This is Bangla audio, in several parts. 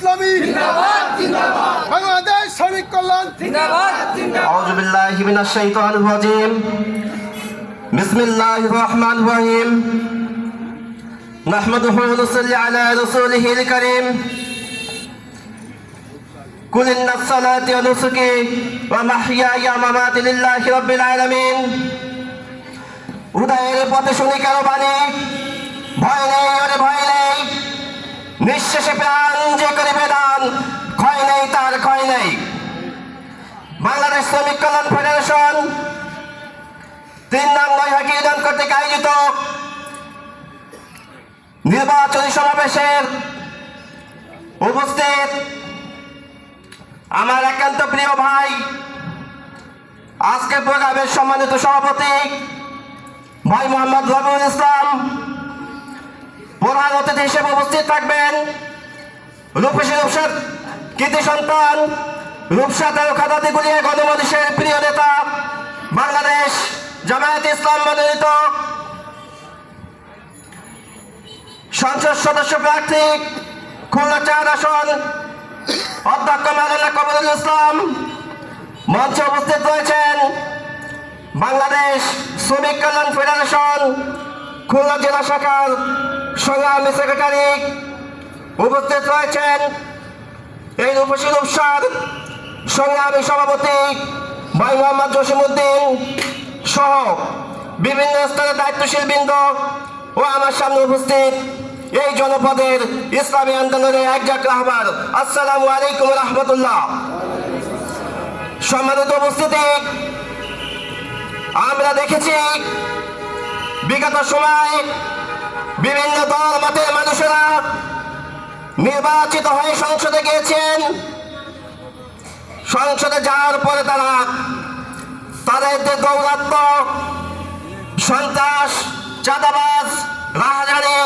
ইসলামী জিন্দাবাদ জিন্দাবাদ, বাংলাদেশ শ্রমিক কল্যাণ জিন্দাবাদ জিন্দাবাদ। আউযু বিল্লাহি মিনাশ শাইতানির রাজিম, বিসমিল্লাহির রহমানির রহিম, নাহমাদুহু ওয়া নুসাল্লি আলা রাসূলিহিল কারীম, কুল ইন্নাস সালাতি ওয়া নুসুকি ওয়া মাহইয়ায়া ওয়া মামাতি লিল্লাহি রাব্বিল আলামিন। উদয়ের পথে শুনি কারো বাণী, ভয় নেই ওরে ভয় নেই, নিঃশেষে প্রাণ যে করিবে দান, ক্ষয় নেই তার ক্ষয় নেই। বাংলাদেশ শ্রমিক কল্যাণ ফেডারেশন ৩ নং বৈশাখী উদ্যান কর্তৃক আয়োজিত নির্বাচনী সমাবেশের উপস্থিত আমার একান্ত প্রিয় ভাই, আজকের প্রোগ্রামের সম্মানিত সভাপতি ভাই মোহাম্মদ রবিউল ইসলাম, প্রধান অতিথি হিসেবে উপস্থিত থাকবেন রূপসী রূপসার কৃতি সন্তান, রূপসা তেরোখাদাদি গুলিয়ে গণমানুষের প্রিয় নেতা, বাংলাদেশ জামায়াতে ইসলাম মনোনীত সংসদ সদস্য প্রার্থী খুলনা ৪ আসন অধ্যক্ষ মাওলানা কমরুল ইসলাম। মঞ্চে উপস্থিত রয়েছেন বাংলাদেশ শ্রমিক কল্যাণ ফেডারেশন খুলনা জেলা শাখার সংগ্রামী সেক্রেটারি, উপস্থিত রয়েছেন এই রূপসী রূপসার সংগ্রামী সভাপতি ভাই মোহাম্মদ জসিমউদ্দিন সহ বিভিন্ন স্তরের দায়িত্বশীল বৃন্দ ও আমার সামনে উপস্থিত এই জনপদের ইসলামী আন্দোলনের একজাক রাহবার। আসসালামু আলাইকুম রহমতুল্লাহ। সম্মানিত উপস্থিতি, আমরা দেখেছি বিগত সময় বিভিন্ন দল মতের মানুষেরা নির্বাচিত হয়ে সংসদে গিয়েছেন। সংসদে যাওয়ার পরে তারা তাদের যে দৌরাত্ম, সন্ত্রাস, চাঁদাবাজ, রাহাজানি,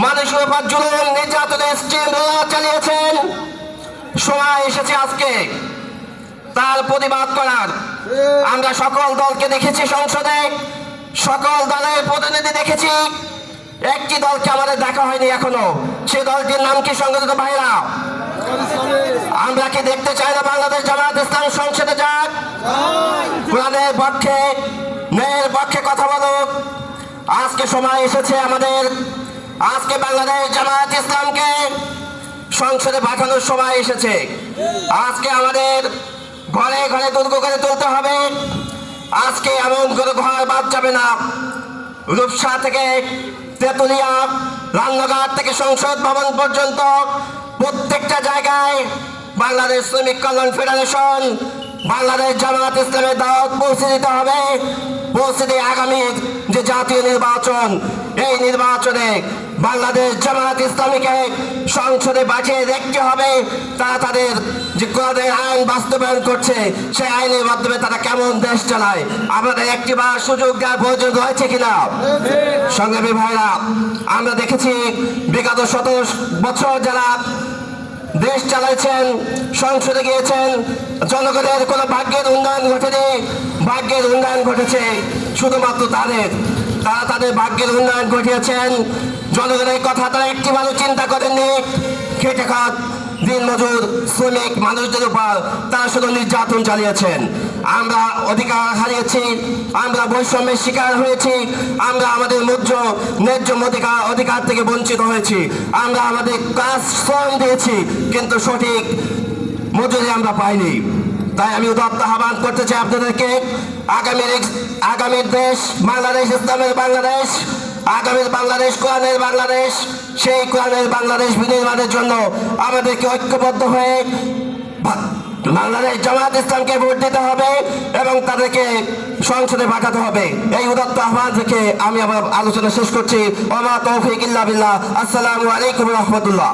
মানুষের উপর জুলুম নির্যাতনের স্টিম চালিয়েছেন। সময় এসেছে আজকে তার প্রতিবাদ করার। আমরা সকল দলকে দেখেছি সংসদে, সকল দলের প্রতিনিধি দেখেছি, একটি দলকে আমাদের দেখা হয়নি এখনো। সে দলটির নাম কি সংগঠিত ভাইরা? আমরা কি দেখতে চাই না বাংলাদেশ জামায়াত ইসলাম সংসদে যাক, কোরআনের পক্ষে ন্যায়ের পক্ষে কথা বলুক? আজকে সময় এসেছে আমাদের, আজকে বাংলাদেশ জামায়াত ইসলামকে সংসদে পাঠানোর সময় এসেছে। আজকে আমাদের ঘরে ঘরে দুর্গ করে তুলতে হবে। আজকে এমন করে ঘর বাদ যাবে না। রূপসা থেকে তেতুলিয়া, রান্নাঘাট থেকে সংসদ ভবন পর্যন্ত প্রত্যেকটা জায়গায় বাংলাদেশ শ্রমিক কল্যাণ ফেডারেশন, বাংলাদেশ জামায়াত ইসলামের দাওয়াত পৌঁছে দিতে হবে। পৌঁছে দিয়ে আগামী যে জাতীয় নির্বাচন, এই নির্বাচনে বাংলাদেশ জামায়াত ইসলামীকে সংসদে পাঠিয়ে দেখতে হবে তারা তাদের যে কোরআনের আইন বাস্তবায়ন করছে, সেই আইনের মাধ্যমে তারা কেমন দেশ চালায়। আমাদের একটিবার সুযোগ দেওয়ার প্রয়োজন রয়েছে কিনা? সংগ্রামী ভাইরা, আমরা দেখেছি বিগত 17 বছর যারা দেশ চালাইছেন, সংসদে গিয়েছেন, জনগণের কোনো ভাগ্যের উন্নয়ন ঘটেনি। ভাগ্যের উন্নয়ন ঘটেছে শুধুমাত্র তারা তাদের ভাগ্যের উন্নয়ন ঘটিয়েছেন। জনগণের কথা তারা একটিবারও চিন্তা করেননি। খেটে খাত দিনমজুর শ্রমিক মানুষদের উপর তারা শুধু নির্যাতন চালিয়েছেন। আমরা অধিকার হারিয়েছি, আমরা বৈষম্যের শিকার হয়েছি, আমরা আমাদের ন্যায্য অধিকার থেকে বঞ্চিত হয়েছি। আমরা আমাদের কাজ শ্রম দিয়েছি, কিন্তু সঠিক মজুরি আমরা পাইনি। তাই আমি উদাত্ত আহ্বান করতে চাই আপনাদেরকে, আগামীর দেশ বাংলাদেশ, ইসলামের বাংলাদেশ, আগামীর বাংলাদেশ, কোরআনের বাংলাদেশ, সেই কোরআনের বাংলাদেশ বিনির্মাণের জন্য আমাদেরকে ঐক্যবদ্ধ হয়ে বাংলাদেশ জামায়াত ইসলামকে ভোট দিতে হবে এবং তাদেরকে সংসদে পাঠাতে হবে। এই উদাত্ত আহ্বান থেকে আমি আমার আলোচনা শেষ করছি। ওয়া মা তৌফিক ইল্লা বিল্লাহ। আসসালামু আলাইকুম রহমতুল্লাহ।